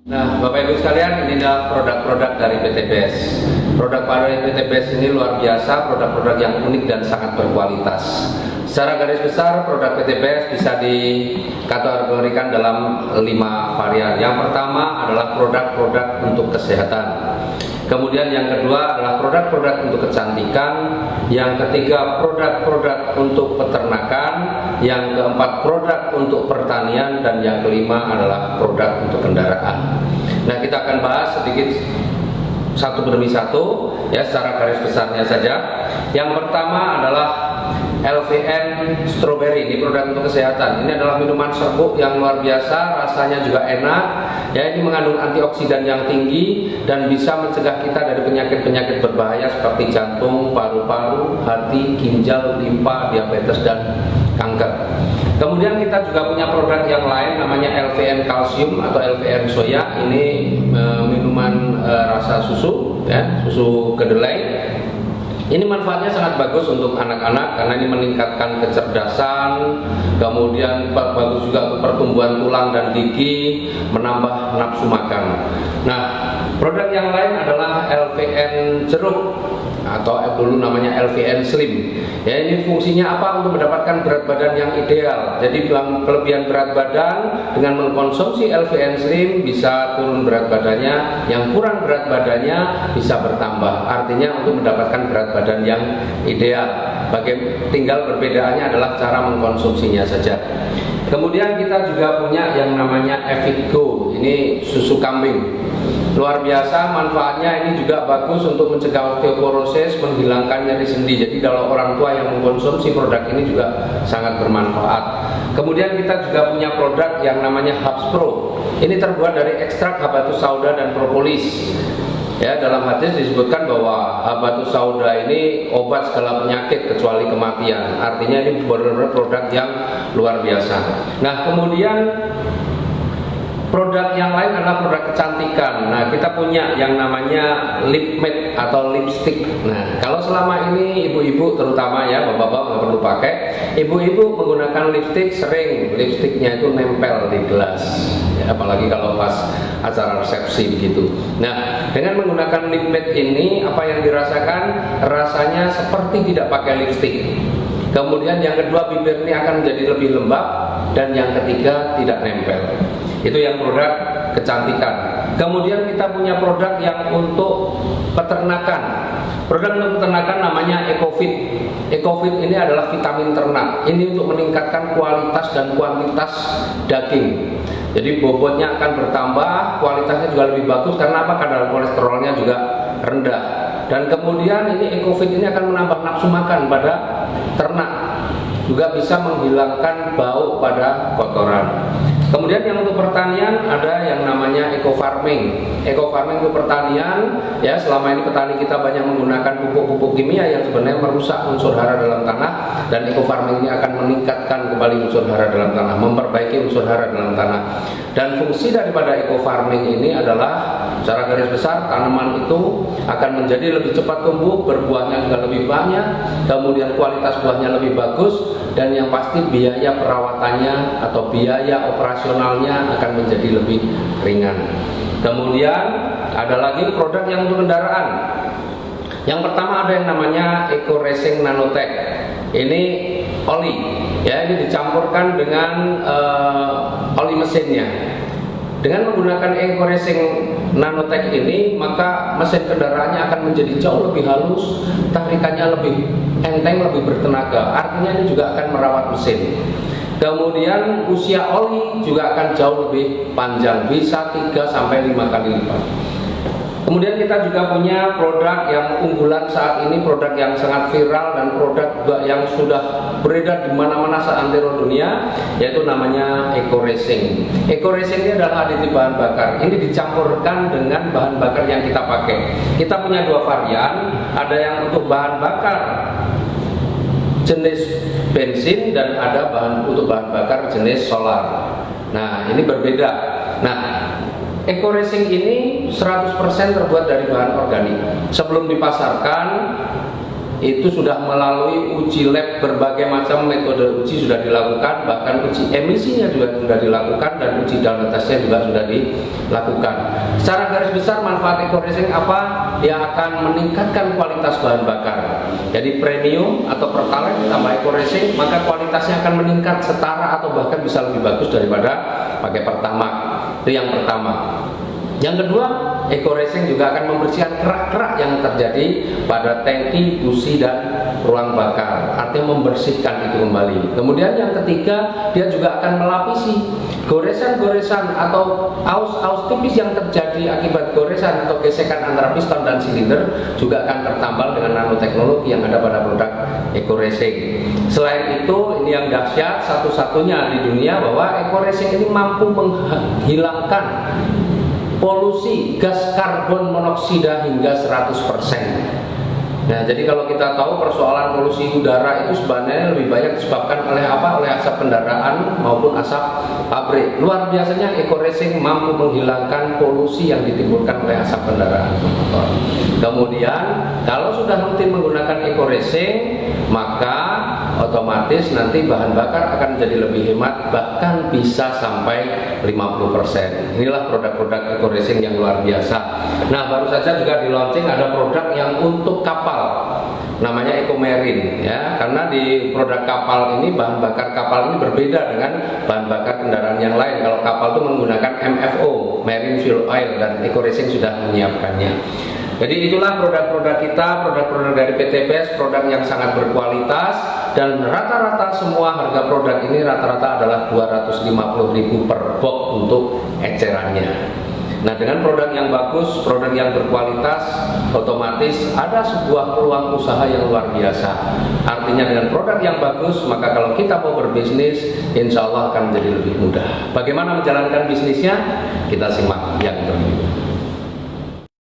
Nah, Bapak Ibu sekalian, ini adalah produk-produk dari PT BES. Produk dari PT BES ini luar biasa, produk-produk yang unik dan sangat berkualitas. Secara garis besar, produk PT BES bisa dikategorikan dalam 5 varian. Yang pertama adalah produk-produk untuk kesehatan. Kemudian yang kedua adalah produk-produk untuk kecantikan. Yang ketiga, produk-produk untuk peternakan. Yang keempat, produk untuk pertanian. Dan yang kelima adalah produk untuk kendaraan. Nah, kita akan bahas sedikit satu demi satu ya, secara garis besarnya saja. Yang pertama adalah LVN Strawberry, ini produk untuk kesehatan. Ini adalah minuman serbuk yang luar biasa, rasanya juga enak. Ya, ini mengandung antioksidan yang tinggi dan bisa mencegah kita dari penyakit-penyakit berbahaya seperti jantung, paru-paru, hati, ginjal, limpa, diabetes dan kanker. Kemudian kita juga punya produk yang lain namanya LVN Kalsium atau LVN Soya. Ini minuman rasa susu, ya, susu kedelai. Ini manfaatnya sangat bagus untuk anak-anak karena ini meningkatkan kecerdasan, kemudian bagus juga untuk pertumbuhan tulang dan gigi, menambah nafsu makan. Nah, produk yang lain adalah LVN jeruk atau dulu namanya LVN Slim. Ya, ini fungsinya apa? Untuk mendapatkan berat badan yang ideal. Jadi kelebihan berat badan dengan mengkonsumsi LVN Slim bisa turun berat badannya, yang kurang berat badannya bisa bertambah. Artinya untuk mendapatkan berat badan yang ideal. Tinggal perbedaannya adalah cara mengkonsumsinya saja. Kemudian kita juga punya yang namanya Evigo. Ini susu kambing. Luar biasa manfaatnya, ini juga bagus untuk mencegah osteoporosis, menghilangkan nyeri sendi. Jadi kalau orang tua yang mengkonsumsi produk ini juga sangat bermanfaat. Kemudian kita juga punya produk yang namanya Hubs Pro. Ini terbuat dari ekstrak habatus sauda dan propolis. Ya, dalam hadis disebutkan bahwa habatus sauda ini obat segala penyakit kecuali kematian. Artinya ini benar-benar produk yang luar biasa. Nah, kemudian produk yang lain adalah produk kecantikan. Nah, kita punya yang namanya lip matte atau lipstick. Nah, kalau selama ini ibu-ibu terutama ya, bapak-bapak nggak perlu pakai. Ibu-ibu menggunakan lipstick, sering lipsticknya itu nempel di gelas. Ya, apalagi kalau pas acara resepsi begitu. Nah, dengan menggunakan lip matte ini, apa yang dirasakan? Rasanya seperti tidak pakai lipstick. Kemudian yang kedua, bibir ini akan menjadi lebih lembab. Dan yang ketiga, tidak nempel. Itu yang produk kecantikan. Kemudian kita punya produk yang untuk peternakan. Produk untuk peternakan namanya EcoFit. EcoFit ini adalah vitamin ternak. Ini untuk meningkatkan kualitas dan kuantitas daging. Jadi bobotnya akan bertambah, kualitasnya juga lebih bagus. Karena apa? Kadar kolesterolnya juga rendah. Dan kemudian ini EcoFit ini akan menambah nafsu makan pada ternak. Juga bisa menghilangkan bau pada kotoran. Kemudian yang untuk pertanian ada yang namanya eco farming. Eco farming itu pertanian, ya, selama ini petani kita banyak menggunakan pupuk-pupuk kimia yang sebenarnya merusak unsur hara dalam tanah, dan eco farming ini akan meningkatkan kembali unsur hara dalam tanah, memperbaiki unsur hara dalam tanah. Dan fungsi daripada eco farming ini adalah secara garis besar tanaman itu akan menjadi lebih cepat tumbuh, berbuahnya juga lebih banyak, kemudian kualitas buahnya lebih bagus, dan yang pasti biaya perawatannya atau biaya operasionalnya akan menjadi lebih ringan. Kemudian ada lagi produk yang untuk kendaraan. Yang pertama ada yang namanya Eco Racing Nanotech. Ini oli, ya, ini dicampurkan dengan oli mesinnya. Dengan menggunakan Eco Racing Nanotech ini, maka mesin kendaraannya akan menjadi jauh lebih halus, tarikannya lebih enteng, lebih bertenaga. Artinya ini juga akan merawat mesin. Kemudian usia oli juga akan jauh lebih panjang, bisa 3-5 kali lipat. Kemudian kita juga punya produk yang unggulan saat ini, produk yang sangat viral dan produk yang sudah beredar di mana-mana seantero dunia, yaitu namanya Eco Racing. Eco Racing ini adalah aditif bahan bakar. Ini dicampurkan dengan bahan bakar yang kita pakai. Kita punya 2 varian, ada yang untuk bahan bakar jenis bensin dan ada untuk bahan bakar jenis solar. Nah, ini berbeda. Nah, Eco Racing ini 100% terbuat dari bahan organik. Sebelum dipasarkan, itu sudah melalui uji lab, berbagai macam metode uji sudah dilakukan, bahkan uji emisinya juga sudah dilakukan, dan uji down tesnya juga sudah dilakukan. Secara garis besar manfaat eco racing apa? Dia akan meningkatkan kualitas bahan bakar. Jadi premium atau pertalite tambah eco racing, maka kualitasnya akan meningkat setara atau bahkan bisa lebih bagus daripada pakai pertamax. Itu yang pertama. Yang kedua, eco racing juga akan membersihkan kerak-kerak yang terjadi pada tangki, busi, dan ruang bakar. Artinya membersihkan itu kembali. Kemudian yang ketiga, dia juga akan melapisi goresan-goresan atau aus-aus tipis yang terjadi akibat goresan atau gesekan antara piston dan silinder, juga akan tertambal dengan nanoteknologi yang ada pada produk eco racing. Selain itu, ini yang dahsyat, satu-satunya di dunia bahwa eco racing ini mampu menghilangkan polusi gas karbon monoksida hingga 100%. Nah, jadi kalau kita tahu persoalan polusi udara itu sebenarnya lebih banyak disebabkan oleh apa? Oleh asap kendaraan maupun asap pabrik. Luar biasanya eco racing mampu menghilangkan polusi yang ditimbulkan oleh asap kendaraan motor. Kemudian kalau sudah rutin menggunakan eco racing, maka otomatis nanti bahan bakar akan menjadi lebih hemat, bahkan bisa sampai 50%. Inilah produk-produk eco racing yang luar biasa. Nah, baru saja juga di launching ada produk yang untuk kapal, namanya Eco Marine, ya, karena di produk kapal ini, bahan bakar kapal ini berbeda dengan bahan bakar kendaraan yang lain. Kalau kapal itu menggunakan MFO, Marine Fuel Oil, dan Eco Racing sudah menyiapkannya. Jadi itulah produk-produk kita, produk-produk dari PTBS, produk yang sangat berkualitas, dan rata-rata semua harga produk ini rata-rata adalah 250.000 per box untuk ecerannya. Nah, dengan produk yang bagus, produk yang berkualitas, otomatis ada sebuah peluang usaha yang luar biasa. Artinya dengan produk yang bagus, maka kalau kita mau berbisnis, insya Allah akan menjadi lebih mudah. Bagaimana menjalankan bisnisnya? Kita simak yang berikut.